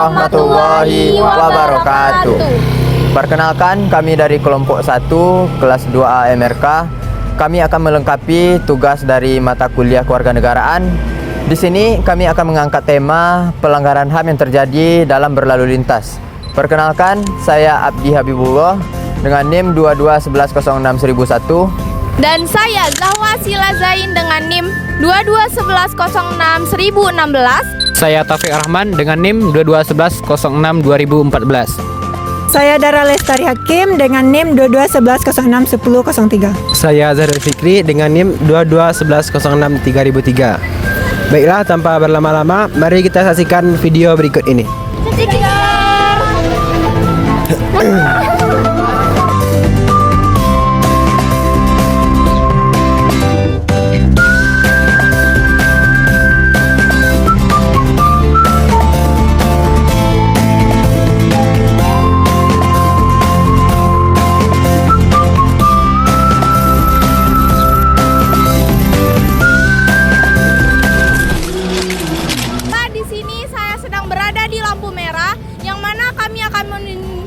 warahmatullahi wabarakatuh. Perkenalkan, kami dari kelompok 1 kelas 2A MRK. Kami akan melengkapi tugas dari mata kuliah kewarganegaraan. Di sini kami akan mengangkat tema pelanggaran HAM yang terjadi dalam berlalu lintas. Perkenalkan, saya Abdi Habibullah dengan NIM 2211061001. Dan saya Zahwa Sila Zain dengan NIM 2211061016. Saya Taufik Rahman dengan NIM 2211062014. Saya Dara Lestari Hakim dengan NIM 2211061003. Saya Zahra Fikri dengan NIM 2211063003. Baiklah, tanpa berlama-lama, mari kita saksikan video berikut ini.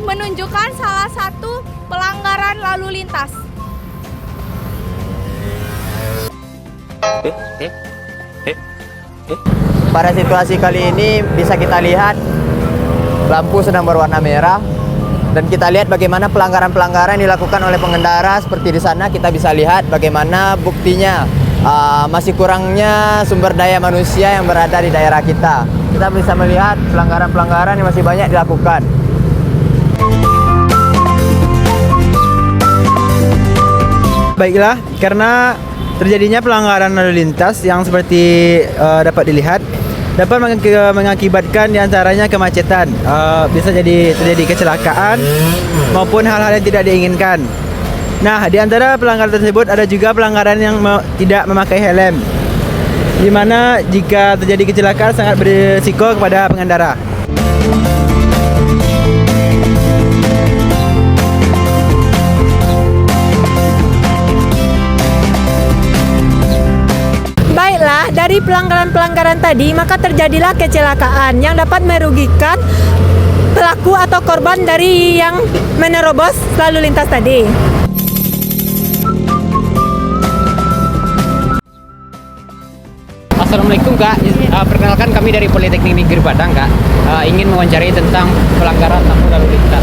Menunjukkan salah satu pelanggaran lalu lintas. Pada situasi kali ini bisa kita lihat lampu sedang berwarna merah dan kita lihat bagaimana pelanggaran-pelanggaran yang dilakukan oleh pengendara. Seperti di sana kita bisa lihat bagaimana buktinya masih kurangnya sumber daya manusia yang berada di daerah kita. Kita bisa melihat pelanggaran-pelanggaran yang masih banyak dilakukan. Baiklah, karena terjadinya pelanggaran lalu lintas yang seperti dapat dilihat dapat mengakibatkan diantaranya kemacetan, bisa jadi terjadi kecelakaan maupun hal-hal yang tidak diinginkan. Nah, di antara pelanggaran tersebut ada juga pelanggaran yang tidak memakai helm, di mana jika terjadi kecelakaan sangat berisiko kepada pengendara. Baiklah, dari pelanggaran-pelanggaran tadi maka terjadilah kecelakaan yang dapat merugikan pelaku atau korban dari yang menerobos lalu lintas tadi. Assalamualaikum Kak, perkenalkan kami dari Politeknik Negeri Padang Kak, ingin mewawancarai tentang pelanggaran lampu lalu lintas.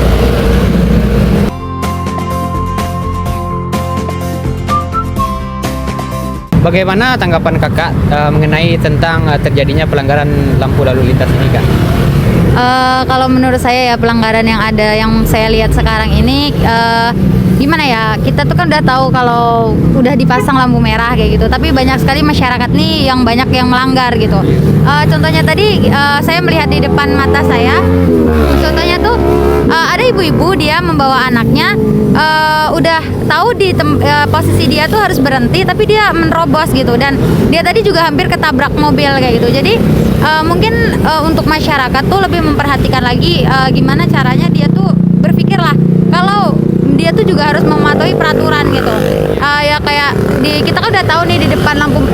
Bagaimana tanggapan kakak mengenai tentang terjadinya pelanggaran lampu lalu lintas ini Kak? Kalau menurut saya ya pelanggaran yang ada yang saya lihat sekarang ini gimana ya, kita tuh kan udah tahu kalau udah dipasang lampu merah kayak gitu, tapi banyak sekali masyarakat nih yang banyak yang melanggar gitu. Contohnya tadi saya melihat di depan mata saya, contohnya tuh ada ibu-ibu dia membawa anaknya, udah tahu di posisi dia tuh harus berhenti tapi dia menerobos gitu, dan dia tadi juga hampir ketabrak mobil kayak gitu. Jadi mungkin untuk masyarakat tuh lebih memperhatikan lagi gimana caranya dia tuh berpikir lah kalau dia tuh juga harus mematuhi peraturan gitu. Ya kayak kita kan udah tahu nih di depan lampu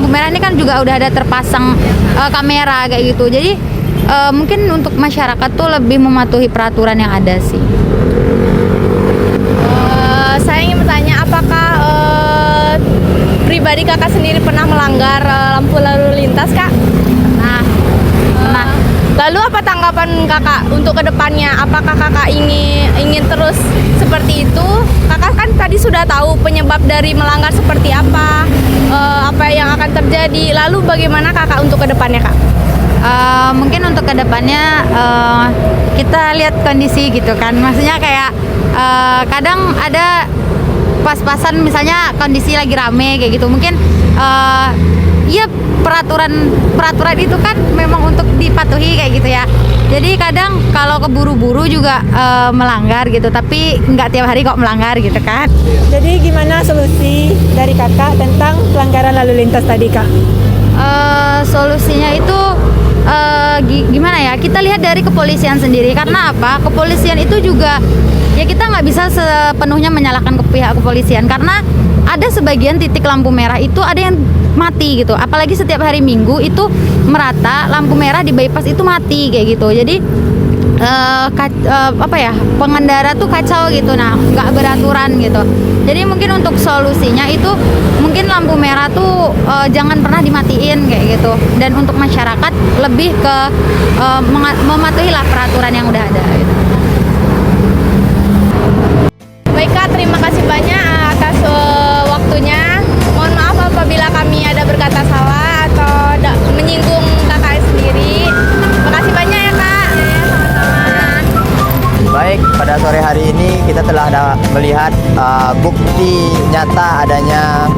merah ini kan juga udah ada terpasang kamera kayak gitu. Jadi mungkin untuk masyarakat tuh lebih mematuhi peraturan yang ada sih. Saya ingin bertanya, apakah pribadi kakak sendiri pernah melanggar lampu lalu lintas, Kak? Nah. Lalu apa tanggapan kakak untuk kedepannya? Apakah kakak ingin terus seperti itu? Kakak kan tadi sudah tahu penyebab dari melanggar seperti apa yang akan terjadi. Lalu bagaimana kakak untuk kedepannya, Kak? Mungkin untuk kedepannya kita lihat kondisi gitu kan. Maksudnya kayak kadang ada pas-pasan misalnya kondisi lagi rame kayak gitu. Mungkin ya peraturan itu kan memang untuk dipatuhi kayak gitu ya. Jadi kadang kalau keburu-buru juga melanggar gitu, tapi nggak tiap hari kok melanggar gitu kan. Jadi gimana solusi dari kakak tentang pelanggaran lalu lintas tadi, Kak? Solusinya itu gimana ya, kita lihat dari kepolisian sendiri. Karena apa? Kepolisian itu juga ya kita nggak bisa sepenuhnya menyalahkan ke pihak kepolisian, karena ada sebagian titik lampu merah itu ada yang mati gitu. Apalagi setiap hari Minggu itu merata lampu merah di bypass itu mati kayak gitu. Jadi pengendara tuh kacau gitu, nah nggak beraturan gitu. Jadi mungkin untuk solusinya itu mungkin lampu merah tuh jangan pernah dimatiin kayak gitu, dan untuk masyarakat lebih ke mematuhilah peraturan yang udah ada gitu. Baik Kak, terima kasih banyak atas waktunya. Mohon maaf apabila kami ada berkata salah atau menyinggung kakak sendiri. Terima kasih banyak ya Kak. Baik, pada sore hari ini kita telah melihat bukti nyata adanya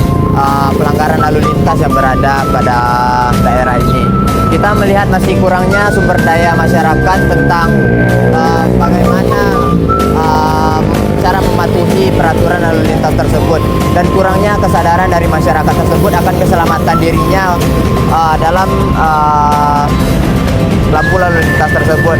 pelanggaran lalu lintas yang berada pada daerah ini. Kita melihat masih kurangnya sumber daya masyarakat tentang bagaimana cara mematuhi peraturan lalu lintas tersebut, dan kurangnya kesadaran dari masyarakat tersebut akan keselamatan dirinya dalam lampu lalu lintas tersebut.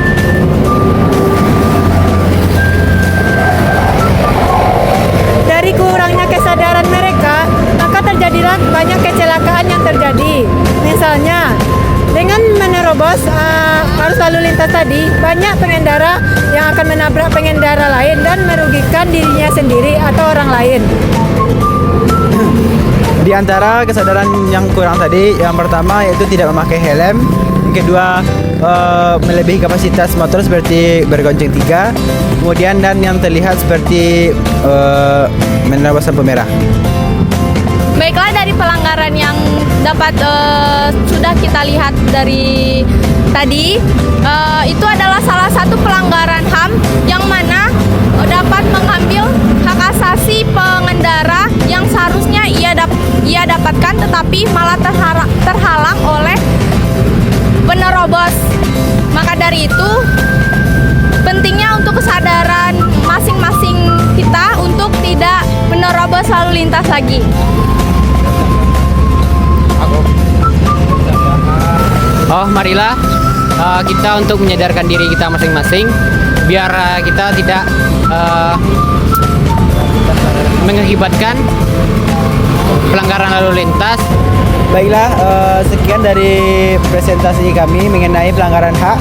Dari kurangnya kesadaran mereka, maka terjadilah banyak kecelakaan yang terjadi. Misalnya, dengan menerobos arus lalu lintas tadi, banyak pengendara yang akan menabrak pengendara lain dan merugikan dirinya sendiri atau orang lain. Di antara kesadaran yang kurang tadi, yang pertama yaitu tidak memakai helm, yang kedua melebihi kapasitas motor seperti bergonceng 3, kemudian dan yang terlihat seperti menerobos lampu merah. Baiklah, dari pelanggaran yang dapat sudah kita lihat dari tadi, itu adalah salah satu pelanggaran HAM yang mana dapat mengambil hak asasi pengendara yang seharusnya ia dapatkan, tetapi malah terhalang oleh penerobos. Maka dari itu pentingnya untuk kesadaran masing-masing kita untuk tidak menerobos lalu lintas lagi. Oh, marilah kita untuk menyadarkan diri kita masing-masing biar kita tidak mengakibatkan pelanggaran lalu lintas. Baiklah, sekian dari presentasi kami mengenai pelanggaran hak,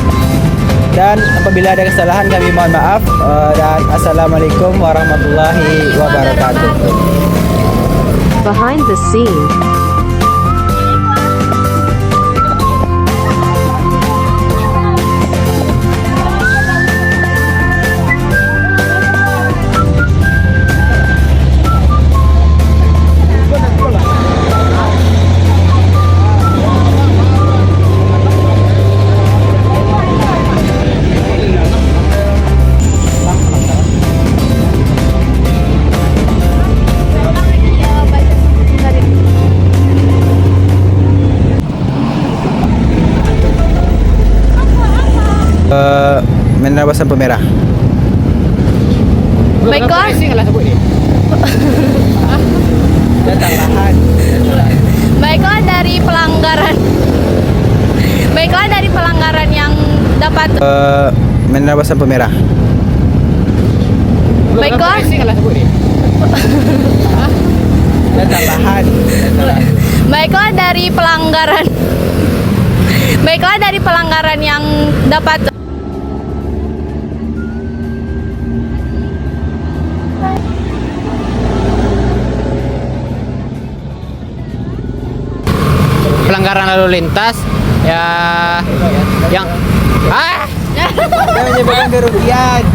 dan apabila ada kesalahan kami mohon maaf, dan assalamualaikum warahmatullahi wabarakatuh. Behind the scene. Menerobos lampu merah. Baiklah. Baiklah, dari pelanggaran yang dapat Menerobos lampu merah. Baiklah. Baiklah, dari pelanggaran yang dapat Pelanggaran lalu lintas ya yang Jangan menyebabkan kerugian.